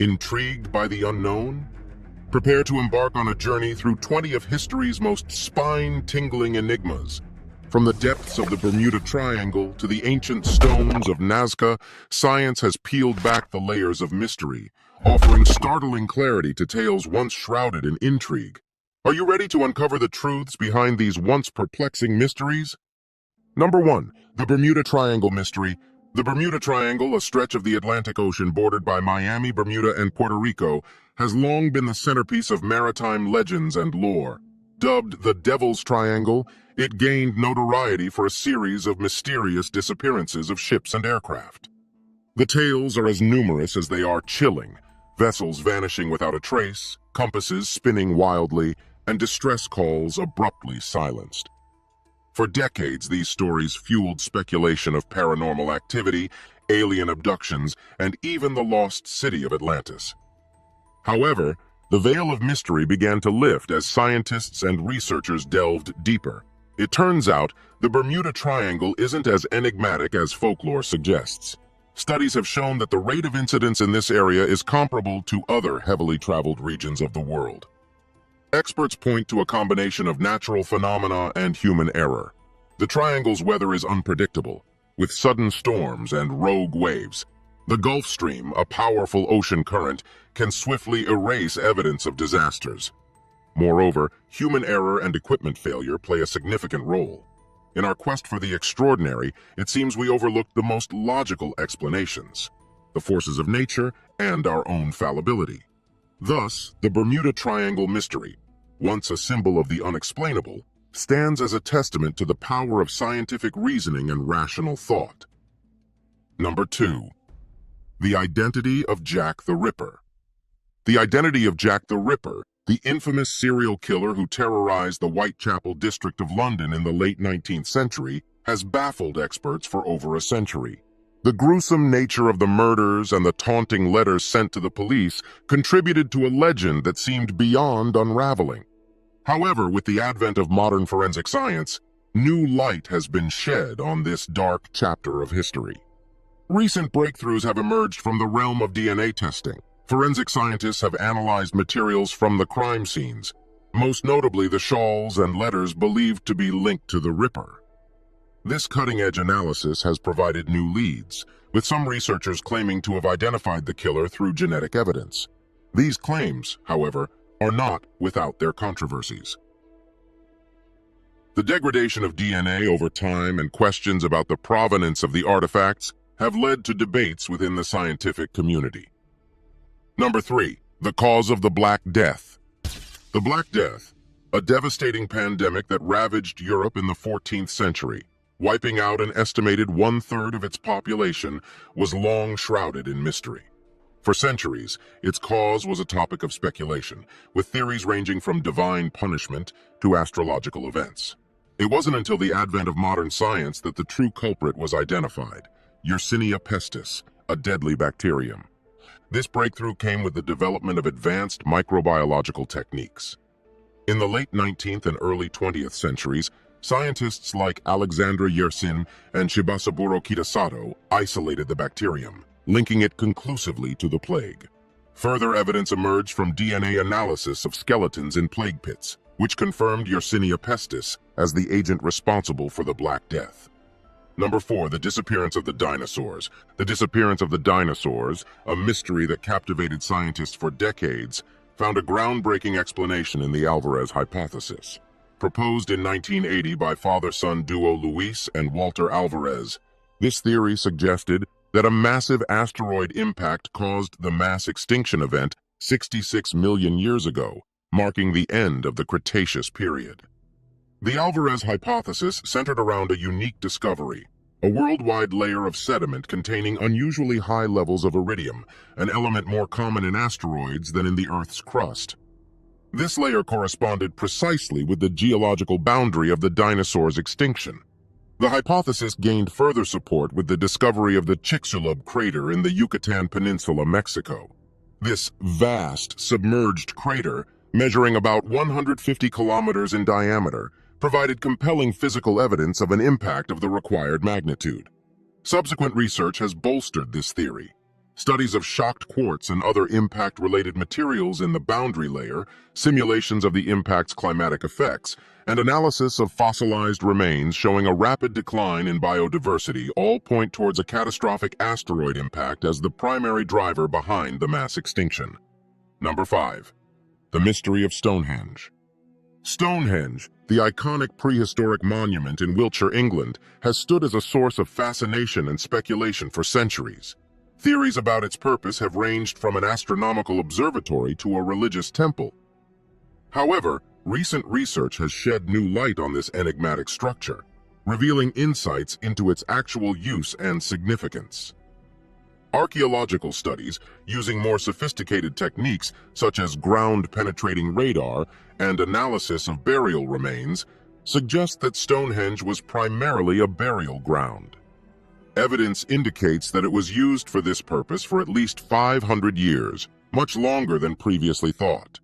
Intrigued by the unknown? Prepare to embark on a journey through 20 of history's most spine-tingling enigmas. From the depths of the Bermuda Triangle to the ancient stones of Nazca, science has peeled back the layers of mystery, offering startling clarity to tales once shrouded in intrigue. Are you ready to uncover the truths behind these once perplexing mysteries? Number 1. The Bermuda Triangle Mystery. The Bermuda Triangle, a stretch of the Atlantic Ocean bordered by Miami, Bermuda, and Puerto Rico, has long been the centerpiece of maritime legends and lore. Dubbed the Devil's Triangle, it gained notoriety for a series of mysterious disappearances of ships and aircraft. The tales are as numerous as they are chilling, vessels vanishing without a trace, compasses spinning wildly, and distress calls abruptly silenced. For decades, these stories fueled speculation of paranormal activity, alien abductions, and even the lost city of Atlantis. However, the veil of mystery began to lift as scientists and researchers delved deeper. It turns out, the Bermuda Triangle isn't as enigmatic as folklore suggests. Studies have shown that the rate of incidents in this area is comparable to other heavily traveled regions of the world. Experts point to a combination of natural phenomena and human error. The triangle's weather is unpredictable, with sudden storms and rogue waves. The Gulf Stream, a powerful ocean current, can swiftly erase evidence of disasters. Moreover, human error and equipment failure play a significant role. In our quest for the extraordinary, it seems we overlook the most logical explanations: the forces of nature and our own fallibility. Thus, the Bermuda Triangle Mystery, once a symbol of the unexplainable, stands as a testament to the power of scientific reasoning and rational thought. Number 2. The identity of Jack the Ripper. The identity of Jack the Ripper, the infamous serial killer who terrorized the Whitechapel district of London in the late 19th century, has baffled experts for over a century. The gruesome nature of the murders and the taunting letters sent to the police contributed to a legend that seemed beyond unraveling. However, with the advent of modern forensic science, new light has been shed on this dark chapter of history. Recent breakthroughs have emerged from the realm of DNA testing. Forensic scientists have analyzed materials from the crime scenes, most notably the shawls and letters believed to be linked to the Ripper. This cutting-edge analysis has provided new leads, with some researchers claiming to have identified the killer through genetic evidence. These claims, however, are not without their controversies. The degradation of DNA over time and questions about the provenance of the artifacts have led to debates within the scientific community. Number 3. The cause of the Black Death. The Black Death, a devastating pandemic that ravaged Europe in the 14th century, wiping out an estimated 1/3 of its population, was long shrouded in mystery. For centuries, its cause was a topic of speculation, with theories ranging from divine punishment to astrological events. It wasn't until the advent of modern science that the true culprit was identified: Yersinia pestis, a deadly bacterium. This breakthrough came with the development of advanced microbiological techniques. In the late 19th and early 20th centuries, scientists like Alexandra Yersin and Shibasaburo Kitasato isolated the bacterium, linking it conclusively to the plague. Further evidence emerged from DNA analysis of skeletons in plague pits, which confirmed Yersinia pestis as the agent responsible for the Black Death. Number 4. The disappearance of the dinosaurs. The disappearance of the dinosaurs, a mystery that captivated scientists for decades, found a groundbreaking explanation in the Alvarez hypothesis. Proposed in 1980 by father-son duo Luis and Walter Alvarez, this theory suggested that a massive asteroid impact caused the mass extinction event 66 million years ago, marking the end of the Cretaceous period. The Alvarez hypothesis centered around a unique discovery: a worldwide layer of sediment containing unusually high levels of iridium, an element more common in asteroids than in the Earth's crust. This layer corresponded precisely with the geological boundary of the dinosaurs' extinction. The hypothesis gained further support with the discovery of the Chicxulub crater in the Yucatan Peninsula, Mexico. This vast, submerged crater, measuring about 150 kilometers in diameter, provided compelling physical evidence of an impact of the required magnitude. Subsequent research has bolstered this theory. Studies of shocked quartz and other impact-related materials in the boundary layer, simulations of the impact's climatic effects, and analysis of fossilized remains showing a rapid decline in biodiversity all point towards a catastrophic asteroid impact as the primary driver behind the mass extinction. Number 5. The Mystery of Stonehenge. Stonehenge, the iconic prehistoric monument in Wiltshire, England, has stood as a source of fascination and speculation for centuries. Theories about its purpose have ranged from an astronomical observatory to a religious temple. However, recent research has shed new light on this enigmatic structure, revealing insights into its actual use and significance. Archaeological studies, using more sophisticated techniques such as ground-penetrating radar and analysis of burial remains, suggest that Stonehenge was primarily a burial ground. Evidence indicates that it was used for this purpose for at least 500 years, much longer than previously thought.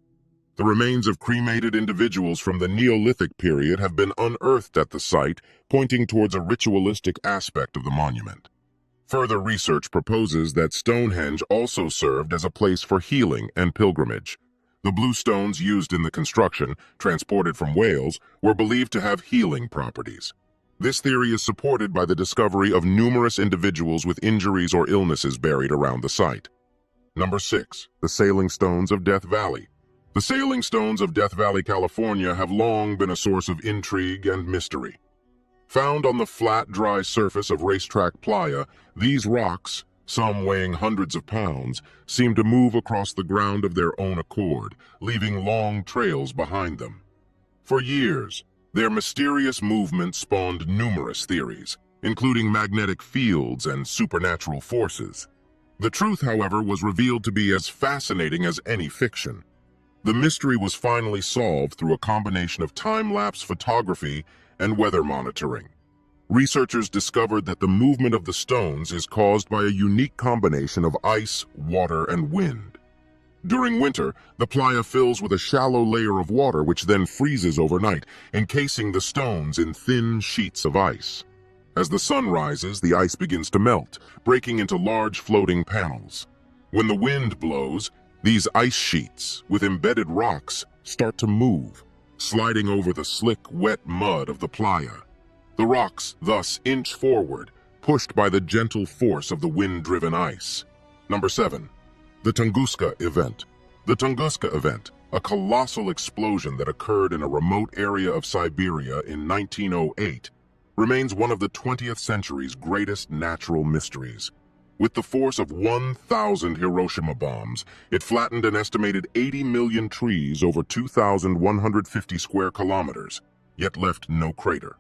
The remains of cremated individuals from the Neolithic period have been unearthed at the site, pointing towards a ritualistic aspect of the monument. Further research proposes that Stonehenge also served as a place for healing and pilgrimage. The blue stones used in the construction, transported from Wales, were believed to have healing properties. This theory is supported by the discovery of numerous individuals with injuries or illnesses buried around the site. Number 6. The Sailing Stones of Death Valley. The Sailing Stones of Death Valley, California have long been a source of intrigue and mystery. Found on the flat, dry surface of racetrack playa, these rocks, some weighing hundreds of pounds, seem to move across the ground of their own accord, leaving long trails behind them. For years, their mysterious movement spawned numerous theories, including magnetic fields and supernatural forces. The truth, however, was revealed to be as fascinating as any fiction. The mystery was finally solved through a combination of time-lapse photography and weather monitoring. Researchers discovered that the movement of the stones is caused by a unique combination of ice, water, and wind. During winter, the playa fills with a shallow layer of water which then freezes overnight, encasing the stones in thin sheets of ice. As the sun rises, the ice begins to melt, breaking into large floating panels. When the wind blows, these ice sheets, with embedded rocks, start to move, sliding over the slick, wet mud of the playa. The rocks thus inch forward, pushed by the gentle force of the wind-driven ice. Number 7. The Tunguska Event. The Tunguska Event, a colossal explosion that occurred in a remote area of Siberia in 1908, remains one of the 20th century's greatest natural mysteries. With the force of 1,000 Hiroshima bombs, it flattened an estimated 80 million trees over 2,150 square kilometers, yet left no crater.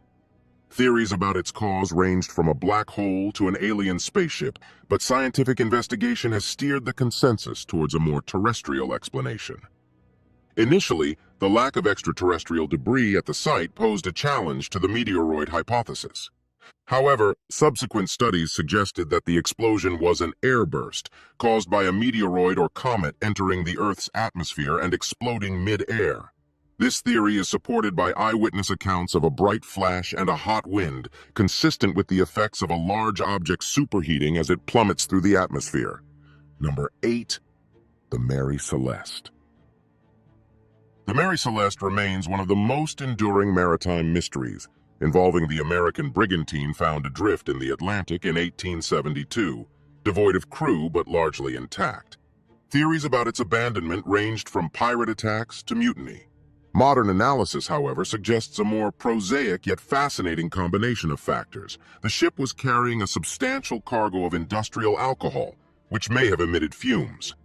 Theories about its cause ranged from a black hole to an alien spaceship, but scientific investigation has steered the consensus towards a more terrestrial explanation. Initially, the lack of extraterrestrial debris at the site posed a challenge to the meteoroid hypothesis. However, subsequent studies suggested that the explosion was an airburst caused by a meteoroid or comet entering the Earth's atmosphere and exploding mid-air. This theory is supported by eyewitness accounts of a bright flash and a hot wind, consistent with the effects of a large object superheating as it plummets through the atmosphere. Number 8. The Mary Celeste. The Mary Celeste remains one of the most enduring maritime mysteries, involving the American brigantine found adrift in the Atlantic in 1872, devoid of crew but largely intact. Theories about its abandonment ranged from pirate attacks to mutiny. Modern analysis, however, suggests a more prosaic yet fascinating combination of factors. The ship was carrying a substantial cargo of industrial alcohol, which may have emitted fumes.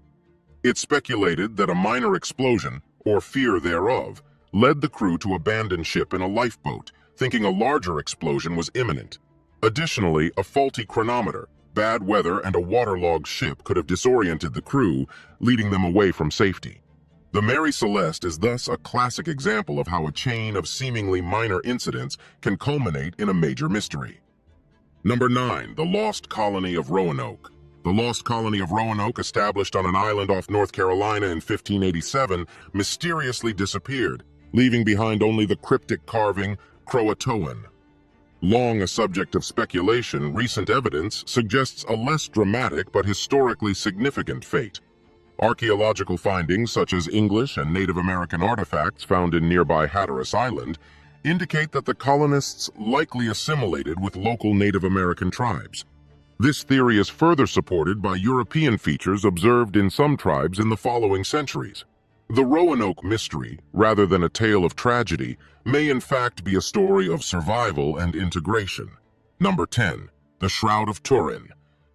It's speculated that a minor explosion, or fear thereof, led the crew to abandon ship in a lifeboat, thinking a larger explosion was imminent. Additionally, a faulty chronometer, bad weather, and a waterlogged ship could have disoriented the crew, leading them away from safety. The Mary Celeste is thus a classic example of how a chain of seemingly minor incidents can culminate in a major mystery. Number 9. The Lost Colony of Roanoke. The Lost Colony of Roanoke, established on an island off North Carolina in 1587, mysteriously disappeared, leaving behind only the cryptic carving Croatoan. Long a subject of speculation, recent evidence suggests a less dramatic but historically significant fate. Archaeological findings such as English and Native American artifacts found in nearby Hatteras Island indicate that the colonists likely assimilated with local Native American tribes. This theory is further supported by European features observed in some tribes in the following centuries. The Roanoke mystery, rather than a tale of tragedy, may in fact be a story of survival and integration. Number 10. The Shroud of Turin.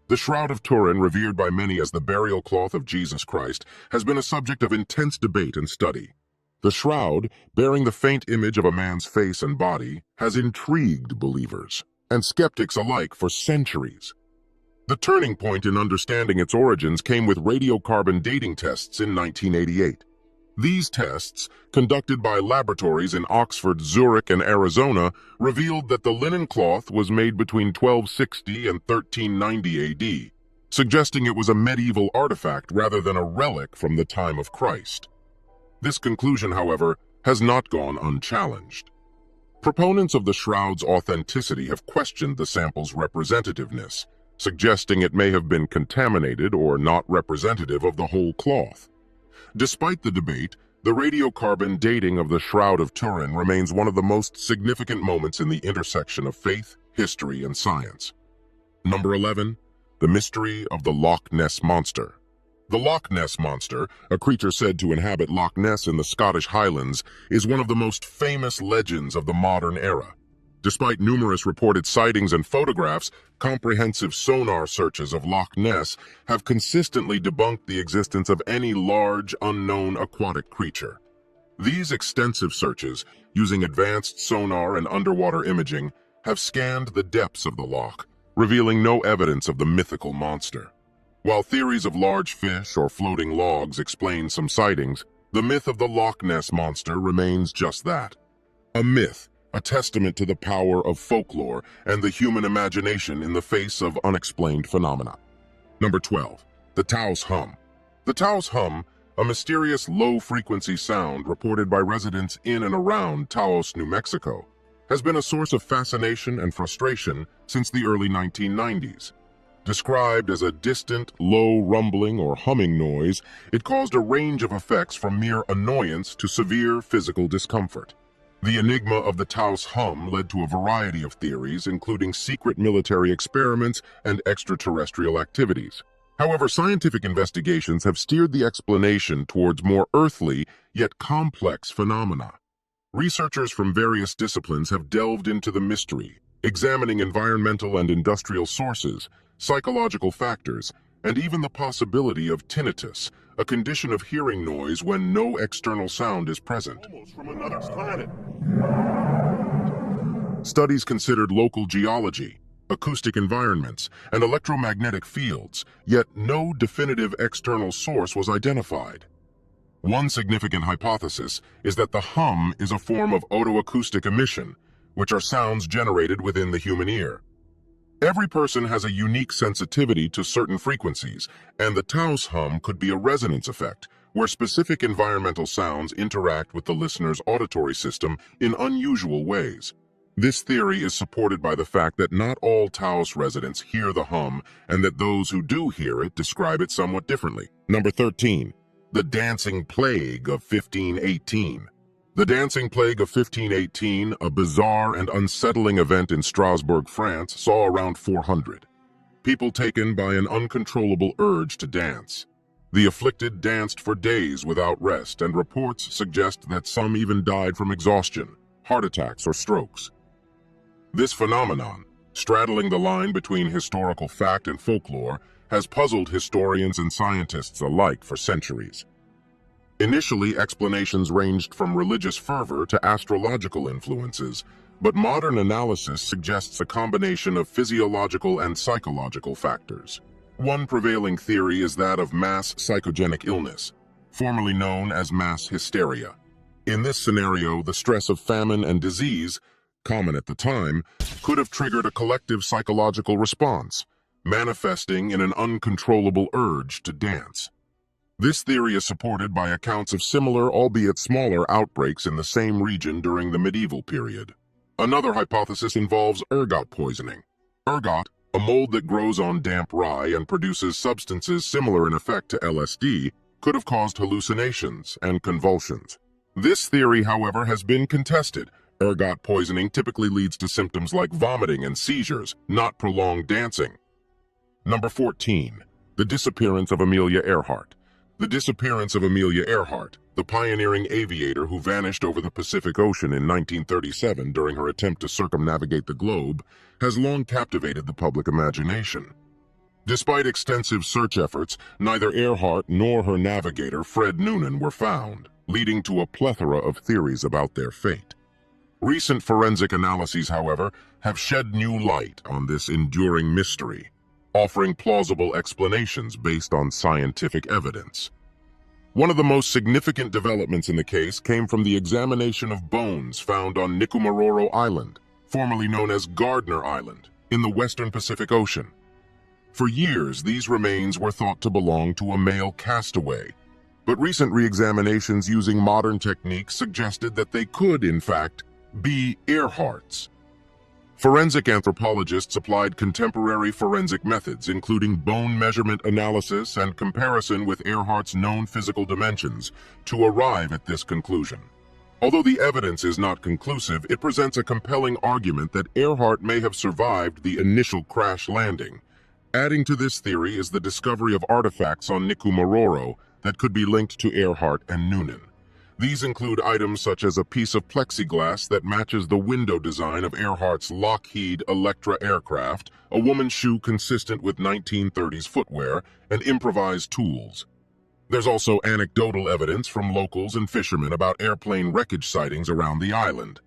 The Shroud of Turin, revered by many as the burial cloth of Jesus Christ, has been a subject of intense debate and study. The shroud, bearing the faint image of a man's face and body, has intrigued believers and skeptics alike for centuries. The turning point in understanding its origins came with radiocarbon dating tests in 1988. These tests, conducted by laboratories in Oxford, Zurich, and Arizona, revealed that the linen cloth was made between 1260 and 1390 AD, suggesting it was a medieval artifact rather than a relic from the time of Christ. This conclusion, however, has not gone unchallenged. Proponents of the shroud's authenticity have questioned the sample's representativeness, suggesting it may have been contaminated or not representative of the whole cloth. Despite the debate, the radiocarbon dating of the Shroud of Turin remains one of the most significant moments in the intersection of faith, history, and science. Number 11. The Mystery of the Loch Ness Monster. The Loch Ness Monster, a creature said to inhabit Loch Ness in the Scottish Highlands, is one of the most famous legends of the modern era. Despite numerous reported sightings and photographs, comprehensive sonar searches of Loch Ness have consistently debunked the existence of any large, unknown aquatic creature. These extensive searches, using advanced sonar and underwater imaging, have scanned the depths of the loch, revealing no evidence of the mythical monster. While theories of large fish or floating logs explain some sightings, the myth of the Loch Ness Monster remains just that. A myth, a testament to the power of folklore and the human imagination in the face of unexplained phenomena. Number 12. The Taos Hum. The Taos Hum, a mysterious low-frequency sound reported by residents in and around Taos, New Mexico, has been a source of fascination and frustration since the early 1990s. Described as a distant, low rumbling or humming noise, it caused a range of effects from mere annoyance to severe physical discomfort. The enigma of the Taos Hum led to a variety of theories, including secret military experiments and extraterrestrial activities. However, scientific investigations have steered the explanation towards more earthly, yet complex phenomena. Researchers from various disciplines have delved into the mystery, examining environmental and industrial sources, psychological factors, and even the possibility of tinnitus, a condition of hearing noise when no external sound is present. Almost from another planet. Studies considered local geology, acoustic environments, and electromagnetic fields, yet no definitive external source was identified. One significant hypothesis is that the hum is a form of otoacoustic emission, which are sounds generated within the human ear. Every person has a unique sensitivity to certain frequencies, and the Taos hum could be a resonance effect, where specific environmental sounds interact with the listener's auditory system in unusual ways. This theory is supported by the fact that not all Taos residents hear the hum, and that those who do hear it describe it somewhat differently. Number 13. The Dancing Plague of 1518. The Dancing Plague of 1518, a bizarre and unsettling event in Strasbourg, France, saw around 400 people taken by an uncontrollable urge to dance. The afflicted danced for days without rest, and reports suggest that some even died from exhaustion, heart attacks, or strokes. This phenomenon, straddling the line between historical fact and folklore, has puzzled historians and scientists alike for centuries. Initially, explanations ranged from religious fervor to astrological influences, but modern analysis suggests a combination of physiological and psychological factors. One prevailing theory is that of mass psychogenic illness, formerly known as mass hysteria. In this scenario, the stress of famine and disease, common at the time, could have triggered a collective psychological response, manifesting in an uncontrollable urge to dance. This theory is supported by accounts of similar, albeit smaller, outbreaks in the same region during the medieval period. Another hypothesis involves ergot poisoning. Ergot, a mold that grows on damp rye and produces substances similar in effect to LSD, could have caused hallucinations and convulsions. This theory, however, has been contested. Ergot poisoning typically leads to symptoms like vomiting and seizures, not prolonged dancing. Number 14. The disappearance of Amelia Earhart. The disappearance of Amelia Earhart, the pioneering aviator who vanished over the Pacific Ocean in 1937 during her attempt to circumnavigate the globe, has long captivated the public imagination. Despite extensive search efforts, neither Earhart nor her navigator, Fred Noonan, were found, leading to a plethora of theories about their fate. Recent forensic analyses, however, have shed new light on this enduring mystery, offering plausible explanations based on scientific evidence. One of the most significant developments in the case came from the examination of bones found on Nikumaroro Island, formerly known as Gardner Island, in the western Pacific Ocean. For years, these remains were thought to belong to a male castaway, but recent re-examinations using modern techniques suggested that they could, in fact, be Earhart's. Forensic anthropologists applied contemporary forensic methods, including bone measurement analysis and comparison with Earhart's known physical dimensions, to arrive at this conclusion. Although the evidence is not conclusive, it presents a compelling argument that Earhart may have survived the initial crash landing. Adding to this theory is the discovery of artifacts on Nikumaroro that could be linked to Earhart and Noonan. These include items such as a piece of plexiglass that matches the window design of Earhart's Lockheed Electra aircraft, a woman's shoe consistent with 1930s footwear, and improvised tools. There's also anecdotal evidence from locals and fishermen about airplane wreckage sightings around the island.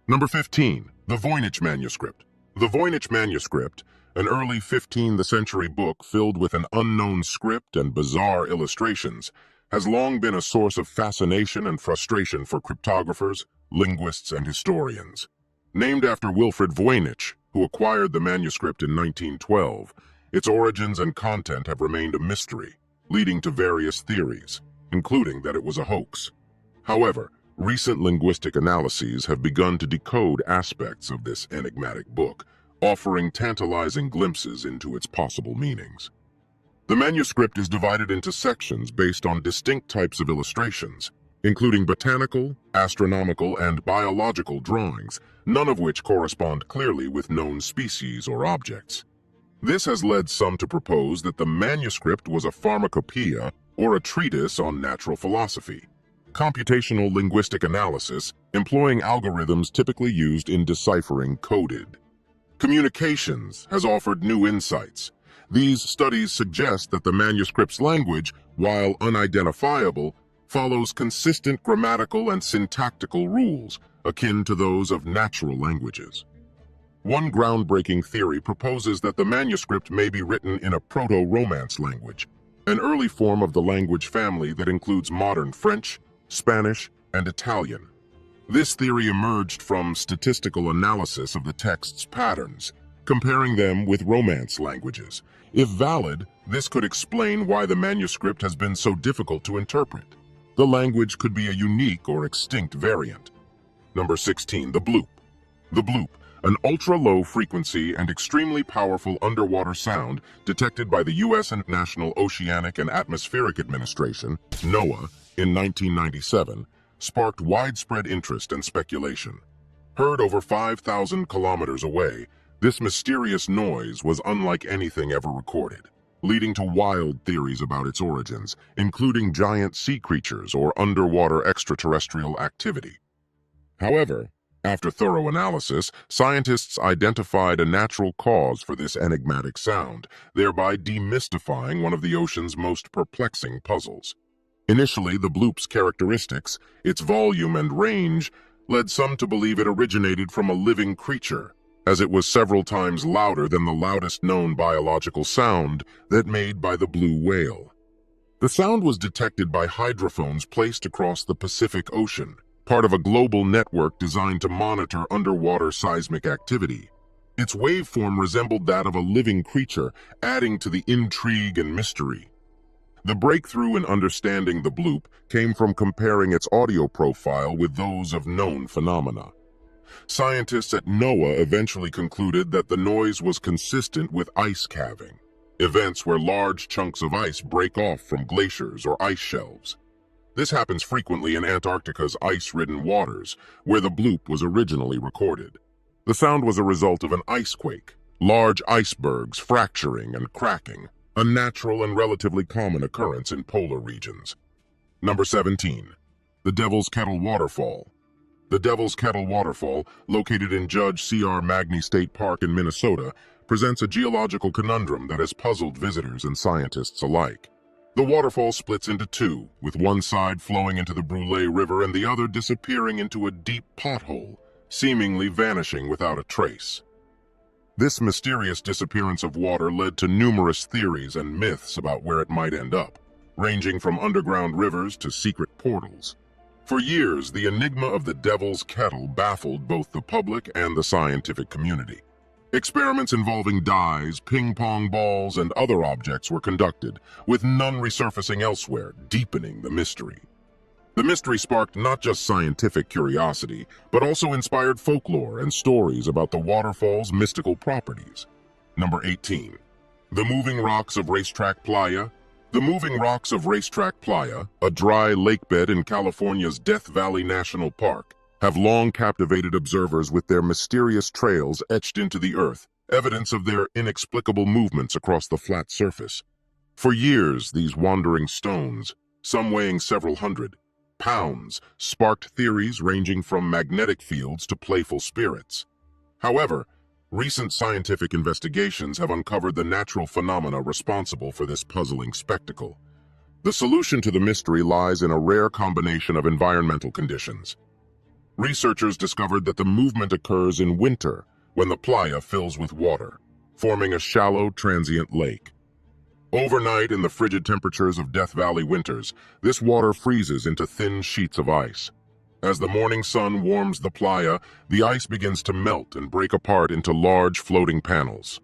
Number 15. The Voynich Manuscript. The Voynich Manuscript, an early 15th century book filled with an unknown script and bizarre illustrations, has long been a source of fascination and frustration for cryptographers, linguists, and historians. Named after Wilfrid Voynich, who acquired the manuscript in 1912, its origins and content have remained a mystery, leading to various theories, including that it was a hoax. However, recent linguistic analyses have begun to decode aspects of this enigmatic book, offering tantalizing glimpses into its possible meanings. The manuscript is divided into sections based on distinct types of illustrations, including botanical, astronomical, and biological drawings, none of which correspond clearly with known species or objects. This has led some to propose that the manuscript was a pharmacopoeia or a treatise on natural philosophy. Computational linguistic analysis, employing algorithms typically used in deciphering coded. Communications has offered new insights. These studies suggest that the manuscript's language, while unidentifiable, follows consistent grammatical and syntactical rules, akin to those of natural languages. One groundbreaking theory proposes that the manuscript may be written in a Proto-Romance language, an early form of the language family that includes modern French, Spanish, and Italian. This theory emerged from statistical analysis of the text's patterns, comparing them with Romance languages. If valid, this could explain why the manuscript has been so difficult to interpret. The language could be a unique or extinct variant. Number 16. The Bloop. The Bloop, an ultra-low frequency and extremely powerful underwater sound detected by the U.S. National Oceanic and Atmospheric Administration, NOAA, in 1997, sparked widespread interest and speculation. Heard over 5,000 kilometers away, this mysterious noise was unlike anything ever recorded, leading to wild theories about its origins, including giant sea creatures or underwater extraterrestrial activity. However, after thorough analysis, scientists identified a natural cause for this enigmatic sound, thereby demystifying one of the ocean's most perplexing puzzles. Initially, the bloop's characteristics, its volume and range, led some to believe it originated from a living creature, as it was several times louder than the loudest known biological sound that made by the blue whale. The sound was detected by hydrophones placed across the Pacific Ocean, part of a global network designed to monitor underwater seismic activity. Its waveform resembled that of a living creature, adding to the intrigue and mystery. The breakthrough in understanding the bloop came from comparing its audio profile with those of known phenomena. Scientists at NOAA eventually concluded that the noise was consistent with ice calving, events where large chunks of ice break off from glaciers or ice shelves. This happens frequently in Antarctica's ice-ridden waters, where the bloop was originally recorded. The sound was a result of an ice quake, large icebergs fracturing and cracking, a natural and relatively common occurrence in polar regions. Number 17. The Devil's Kettle Waterfall. The Devil's Kettle Waterfall, located in Judge C.R. Magny State Park in Minnesota, presents a geological conundrum that has puzzled visitors and scientists alike. The waterfall splits into two, with one side flowing into the Brule River and the other disappearing into a deep pothole, seemingly vanishing without a trace. This mysterious disappearance of water led to numerous theories and myths about where it might end up, ranging from underground rivers to secret portals. For years, the enigma of the Devil's Kettle baffled both the public and the scientific community. Experiments involving dyes, ping-pong balls, and other objects were conducted, with none resurfacing elsewhere, deepening the mystery. The mystery sparked not just scientific curiosity, but also inspired folklore and stories about the waterfall's mystical properties. Number 18. The Moving Rocks of Racetrack Playa. The Moving Rocks of Racetrack Playa, a dry lakebed in California's Death Valley National Park, have long captivated observers with their mysterious trails etched into the earth, evidence of their inexplicable movements across the flat surface. For years, these wandering stones, some weighing several hundred pounds, sparked theories ranging from magnetic fields to playful spirits. However, recent scientific investigations have uncovered the natural phenomena responsible for this puzzling spectacle. The solution to the mystery lies in a rare combination of environmental conditions. Researchers discovered that the movement occurs in winter, when the playa fills with water, forming a shallow, transient lake. Overnight, in the frigid temperatures of Death Valley winters, this water freezes into thin sheets of ice. As the morning sun warms the playa, the ice begins to melt and break apart into large floating panels.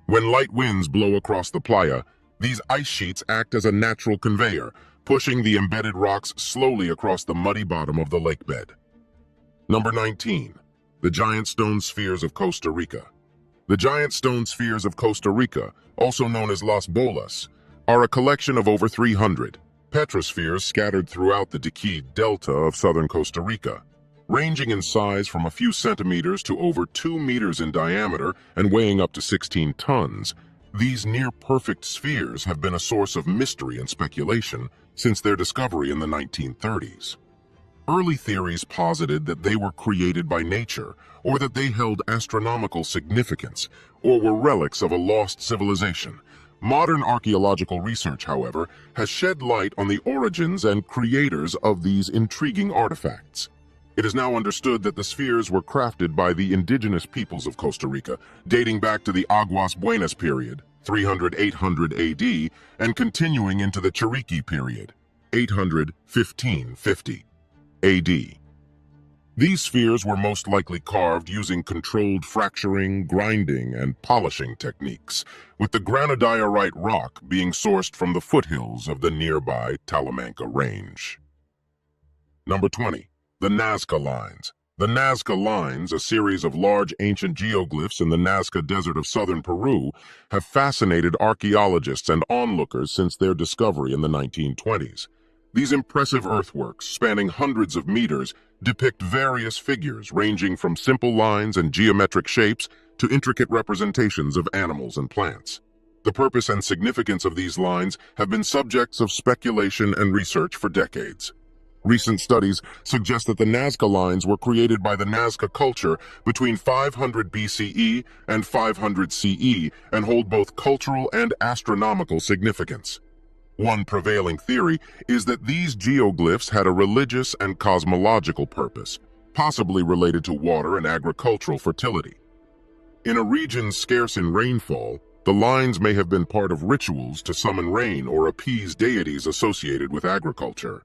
When light winds blow across the playa, these ice sheets act as a natural conveyor, pushing the embedded rocks slowly across the muddy bottom of the lakebed. Number 19. The Giant Stone Spheres of Costa Rica. The Giant Stone Spheres of Costa Rica, also known as Las Bolas, are a collection of over 300 petrospheres scattered throughout the Diquid Delta of southern Costa Rica. Ranging in size from a few centimeters to over 2 meters in diameter and weighing up to 16 tons, these near-perfect spheres have been a source of mystery and speculation since their discovery in the 1930s. Early theories posited that they were created by nature, or that they held astronomical significance, or were relics of a lost civilization. Modern archaeological research, however, has shed light on the origins and creators of these intriguing artifacts. It is now understood that the spheres were crafted by the indigenous peoples of Costa Rica, dating back to the Aguas Buenas period, 300–800 AD, and continuing into the Chiriqui period, 800–1550 AD. These spheres were most likely carved using controlled fracturing, grinding, and polishing techniques, with the granodiorite rock being sourced from the foothills of the nearby Talamanca Range. Number 20. The Nazca Lines. The Nazca Lines, a series of large ancient geoglyphs in the Nazca Desert of southern Peru, have fascinated archaeologists and onlookers since their discovery in the 1920s. These impressive earthworks, spanning hundreds of meters, depict various figures ranging from simple lines and geometric shapes to intricate representations of animals and plants. The purpose and significance of these lines have been subjects of speculation and research for decades. Recent studies suggest that the Nazca Lines were created by the Nazca culture between 500 BCE and 500 CE and hold both cultural and astronomical significance. One prevailing theory is that these geoglyphs had a religious and cosmological purpose, possibly related to water and agricultural fertility. In a region scarce in rainfall, the lines may have been part of rituals to summon rain or appease deities associated with agriculture.